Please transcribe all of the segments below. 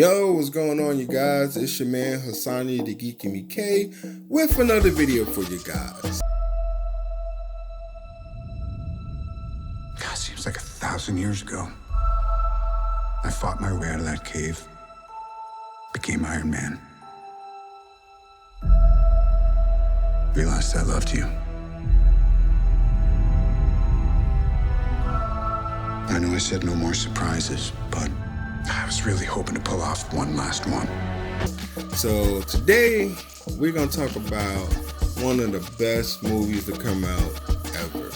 Yo, what's going on, you guys? It's your man Hassani the Geek and Me K with another video for you guys. God, seems like 1,000 years ago. I fought my way out of that cave, became Iron Man. Realized I loved you. I know I said no more surprises, but I was really hoping to pull off one last one. So today we're gonna talk about one of the best movies to come out ever.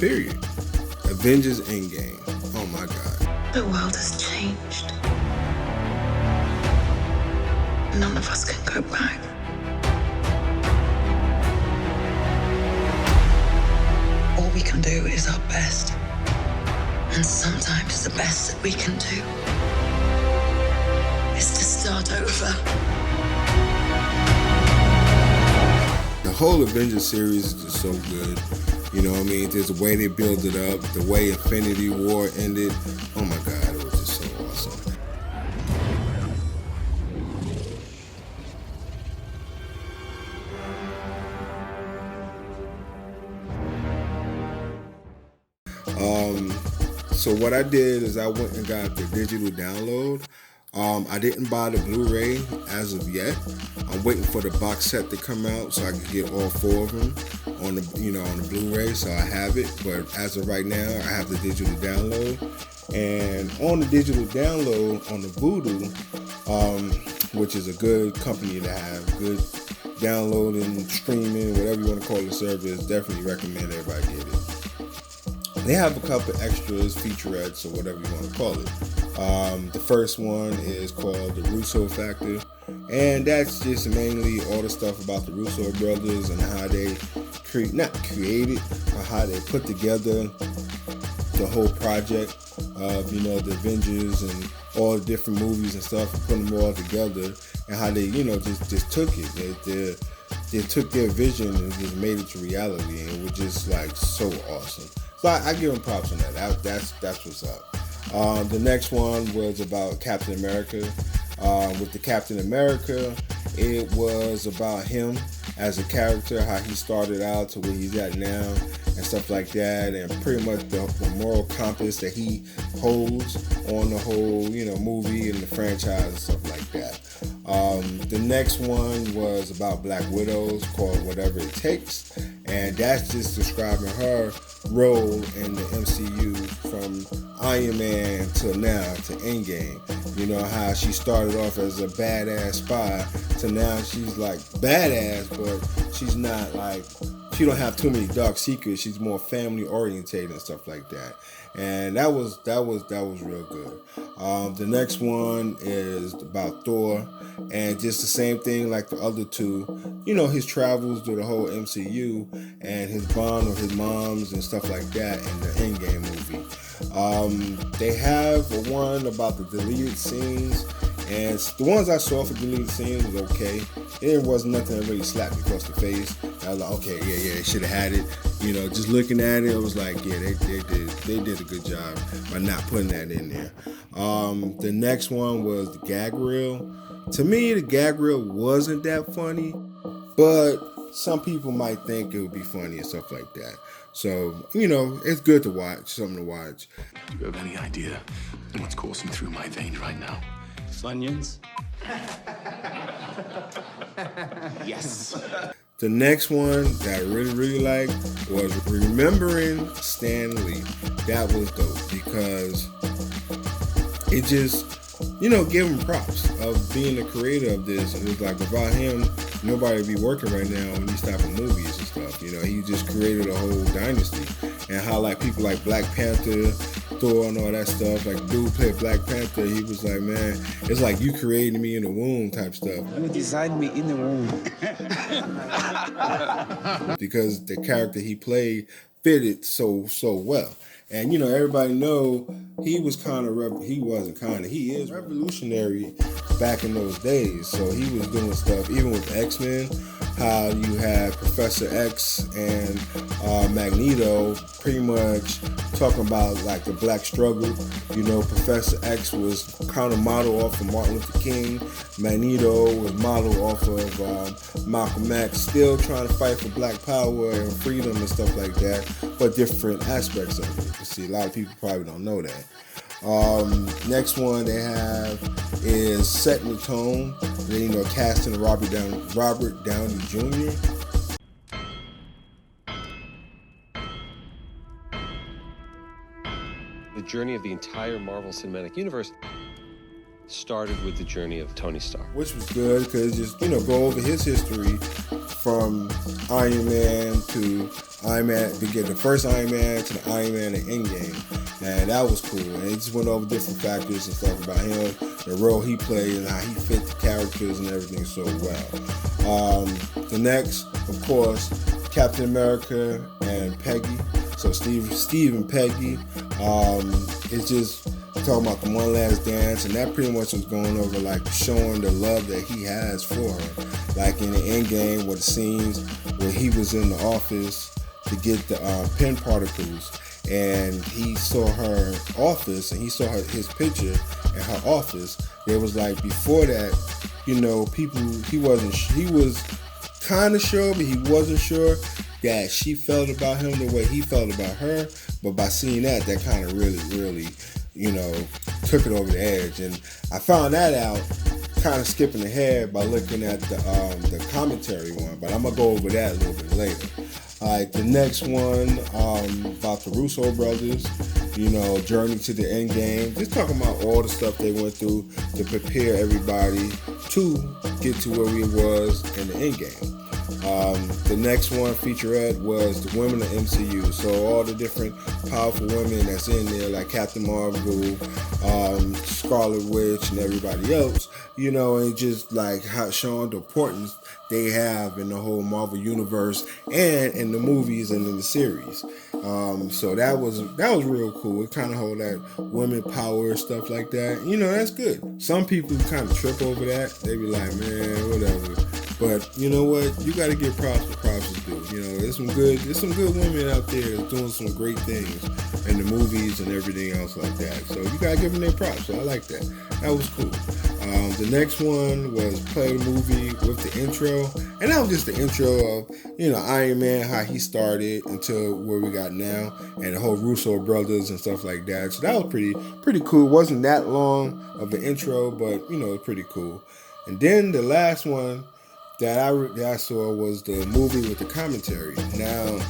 Period. Avengers Endgame. Oh my God. The world has changed. None of us can go back. All we can do is our best. And sometimes the best that we can do is to start over. The whole Avengers series is just so good. You know what I mean? There's the way they build it up, the way Infinity War ended. Oh my God, it was just so awesome. So what I did is I went and got the digital download. I didn't buy the Blu-ray as of yet. I'm waiting for the box set to come out so I can get all 4 of them on the Blu-ray. So I have it, but as of right now, I have the digital download. And on the digital download on the Voodoo, which is a good company to have, good downloading, streaming, whatever you want to call the service, definitely recommend everybody get it. They have a couple extras, featurettes, or whatever you want to call it. The first one is called The Russo Factor, and that's just mainly all the stuff about the Russo brothers and how they not created, but how they put together the whole project of, the Avengers and all the different movies and stuff, and putting them all together, and how they, just took it. They took their vision and just made it to reality, and it was just like so awesome. So I give them props on that. That's what's up. The next one was about Captain America. With the Captain America, it was about him as a character, how he started out to where he's at now, and stuff like that, and pretty much the moral compass that he holds on the whole, movie and the franchise and stuff like that. The next one was about Black Widows, called Whatever It Takes, and that's just describing her role in the MCU from Iron Man to now to Endgame. You know how she started off as a badass spy to now she's like badass, but she's not like, she don't have too many dark secrets. She's more family oriented and stuff like that. And that was real good. The next one is about Thor, and just the same thing like the other two. His travels through the whole MCU and his bond with his moms and stuff like that in the Endgame movie. They have one about the deleted scenes, and the ones I saw for deleted scenes was okay. There was nothing that really slapped me across the face. I was like, okay, yeah, they should have had it. Just looking at it, I was like, yeah, they did a good job by not putting that in there. The next one was the gag reel. To me, the gag reel wasn't that funny, but some people might think it would be funny and stuff like that. So, it's good to watch, something to watch. Do you have any idea what's coursing through my veins right now? Funyuns? Yes. The next one that I really liked was Remembering Stan Lee. That was dope because it just, give him props of being the creator of this. And it was like, without him, nobody would be working right now on these type of movies and stuff. He just created a whole dynasty. And how like people like Black Panther, Thor and all that stuff, like dude played Black Panther, he was like, man, it's like you created me in the womb type stuff. You designed me in the womb. Because the character he played fitted so well. And everybody know he was he is revolutionary back in those days. So he was doing stuff even with X-Men, how you had Professor X and Magneto pretty much talking about like the black struggle. You know, Professor X was kind of modeled off of Martin Luther King. Magneto was modeled off of Malcolm X, still trying to fight for black power and freedom and stuff like that, but different aspects of it. You see, a lot of people probably don't know that. Next one they have is setting the tone. Then, you know, casting Robert Downey Jr. The journey of the entire Marvel Cinematic Universe started with the journey of Tony Stark. Which was good because just, you know, go over his history from Iron Man to Iron Man, to get the first Iron Man to the Iron Man and Endgame. And that was cool. And it just went over different factors and stuff about him, the role he played and how he fit the characters and everything so well. The next, of course, Captain America and Peggy. So Steve and Peggy. It's just talking about the one last dance, and that pretty much was going over like showing the love that he has for her. Like in the Endgame, with the scenes where he was in the office to get the pen particles, and he saw her office, and he saw his picture in her office. There was like before that, you know, he was kind of sure, but he wasn't sure that she felt about him the way he felt about her. But by seeing that kind of really, you know, took it over the edge. And I found that out kind of skipping ahead by looking at the commentary one, but I'm gonna go over that a little bit later. Alright, the next one about the Russo brothers, you know, journey to the end game. Just talking about all the stuff they went through to prepare everybody to get to where we was in the end game. The next one, featurette, was the women of MCU. So all the different powerful women that's in there, like Captain Marvel, Scarlet Witch, and everybody else, you know, and just like how showing the importance they have in the whole Marvel universe and in the movies and in the series. So that was real cool. It kind of hold that women power stuff like that. You know, that's good. Some people kind of trip over that. They be like, man, whatever. But you know what? You got to give props to props is due. You know, there's some good women out there that's doing some great things in the movies and everything else like that. So you got to give them their props. So I like that. That was cool. The next one was play the movie with the intro, and that was just the intro of, you know, Iron Man, how he started until where we got now, and the whole Russo brothers and stuff like that. So that was pretty cool. It wasn't that long of an intro, but you know, it's pretty cool. And then the last one that I saw was the movie with the commentary. Now,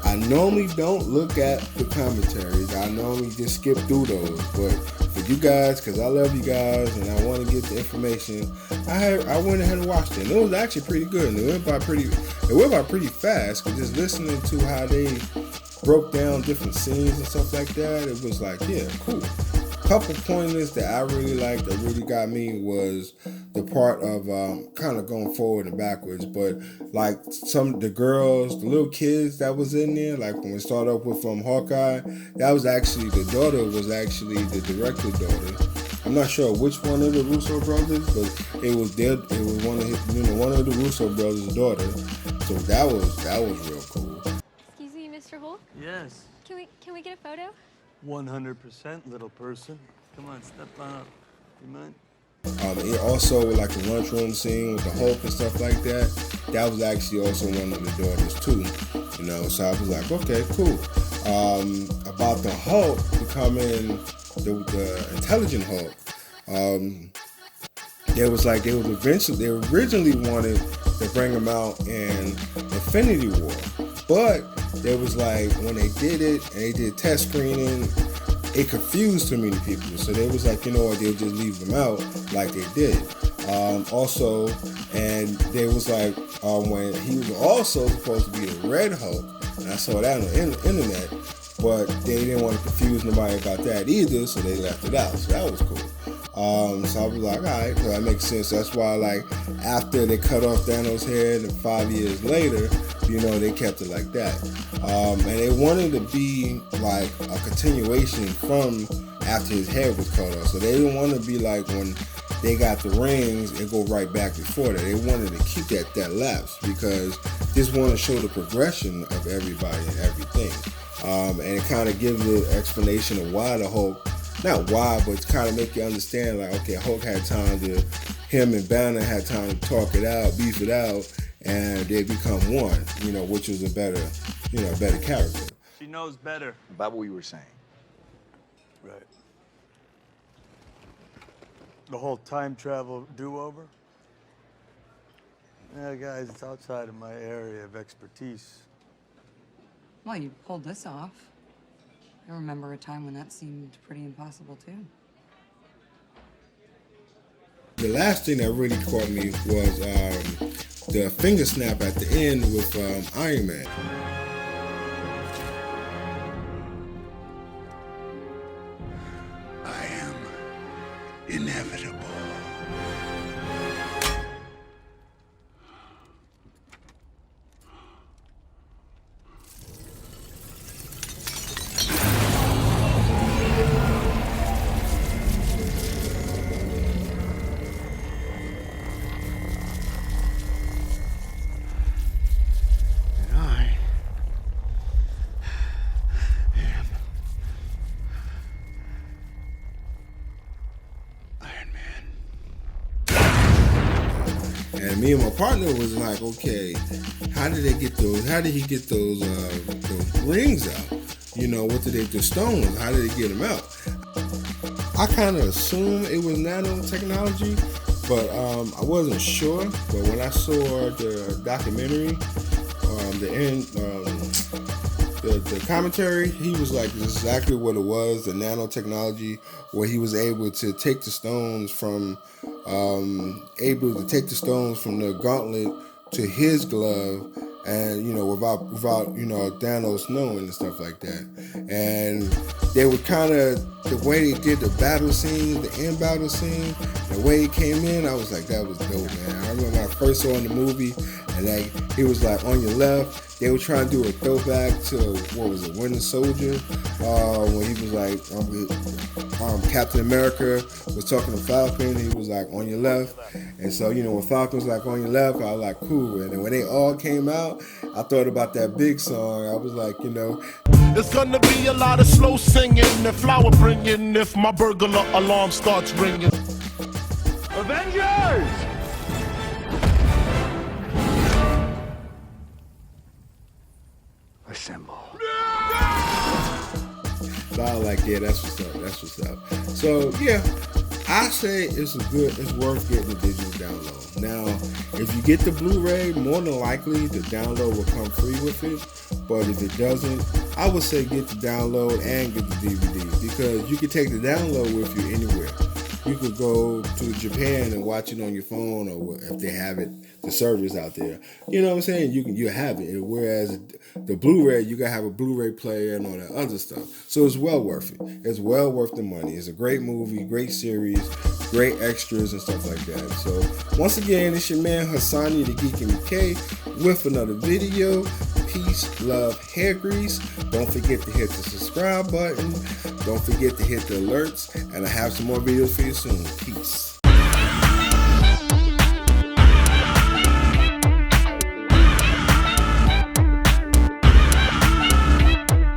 I normally don't look at the commentaries. I normally just skip through those. But for you guys, because I love you guys and I want to get the information, I went ahead and watched it. And it was actually pretty good. And it went by pretty fast. Because just listening to how they broke down different scenes and stuff like that, it was like, yeah, cool. Couple pointers that I really liked that really got me was the part of kind of going forward and backwards, but like some of the girls, the little kids that was in there, like when we started up with Hawkeye, that was actually the daughter was actually the director's daughter. I'm not sure which one of the Russo brothers, but it was one of the Russo brothers' daughter. So that was real cool. Excuse me, Mr. Hulk? Yes. Can we get a photo? 100%, little person. Come on, step on up. You mind? It also, like the lunchroom scene with the Hulk and stuff like that, that was actually also one of the daughters too. You know, so I was like, okay, cool. About the Hulk becoming the intelligent Hulk, they originally wanted to bring him out in Infinity War, but there was like, when they did it and they did test screening, it confused too many people. So they was like, you know what, they'll just leave them out like they did. Also, and they was like, when he was also supposed to be the Red Hulk, and I saw that on the internet, but they didn't want to confuse nobody about that either, so they left it out. So that was cool. So I was like, all right, so that makes sense. That's why, like, after they cut off Thanos' head and 5 years later, you know, they kept it like that. And they wanted to be like a continuation from after his head was cut off. So they didn't want to be like when they got the rings and go right back before that. They wanted to keep that lapse because just want to show the progression of everybody and everything. And it kind of gives you an explanation of why the Hulk, not why, but to kind of make you understand, like, okay, Hulk had time to, him and Banner had time to talk it out, beef it out, and they become one, which was a better, better character. She knows better. About what you were saying. Right. The whole time travel do-over? Yeah, guys, it's outside of my area of expertise. Well, you pulled this off. I remember a time when that seemed pretty impossible, too. The last thing that really caught me was the finger snap at the end with Iron Man. I am inevitable. And me and my partner was like, okay, how did they get those? How did he get those rings out? What did they do? Stones? How did they get them out? I kind of assumed it was nanotechnology, but I wasn't sure. But when I saw the documentary, the commentary, he was like, this is exactly what it was, the nanotechnology, where he was able to take the stones from the gauntlet to his glove, and without Thanos knowing and stuff like that. And they were kind of, the way they did the battle scene, the end battle scene, the way he came in, I was like, that was dope, man. I remember when I first saw in the movie, and he was like, on your left. They were trying to do a throwback to, what was it, Winter Soldier, when he was like, Captain America was talking to Falcon, he was like, on your left. And so, when Falcon was like, on your left, I was like, cool. And then when they all came out, I thought about that big song. I was like, There's gonna be a lot of slow singing and flower bringing if my burglar alarm starts ringing. Avengers! Assemble. So I was like, yeah, that's what's up. So yeah, I say it's worth getting the digital download. Now, if you get the Blu-ray, more than likely the download will come free with it. But if it doesn't, I would say get the download and get the DVD, because you can take the download with you anywhere. You could go to Japan and watch it on your phone, or if they have it, the service out there. You know what I'm saying? You have it. Whereas the Blu-ray, you gotta have a Blu-ray player and all that other stuff. So it's well worth it. It's well worth the money. It's a great movie, great series, great extras and stuff like that. So once again, it's your man Hassani the Geek and K with another video. Peace, love, hair grease. Don't forget to hit the subscribe button. Don't forget to hit the alerts. And I have some more videos for you soon. Peace.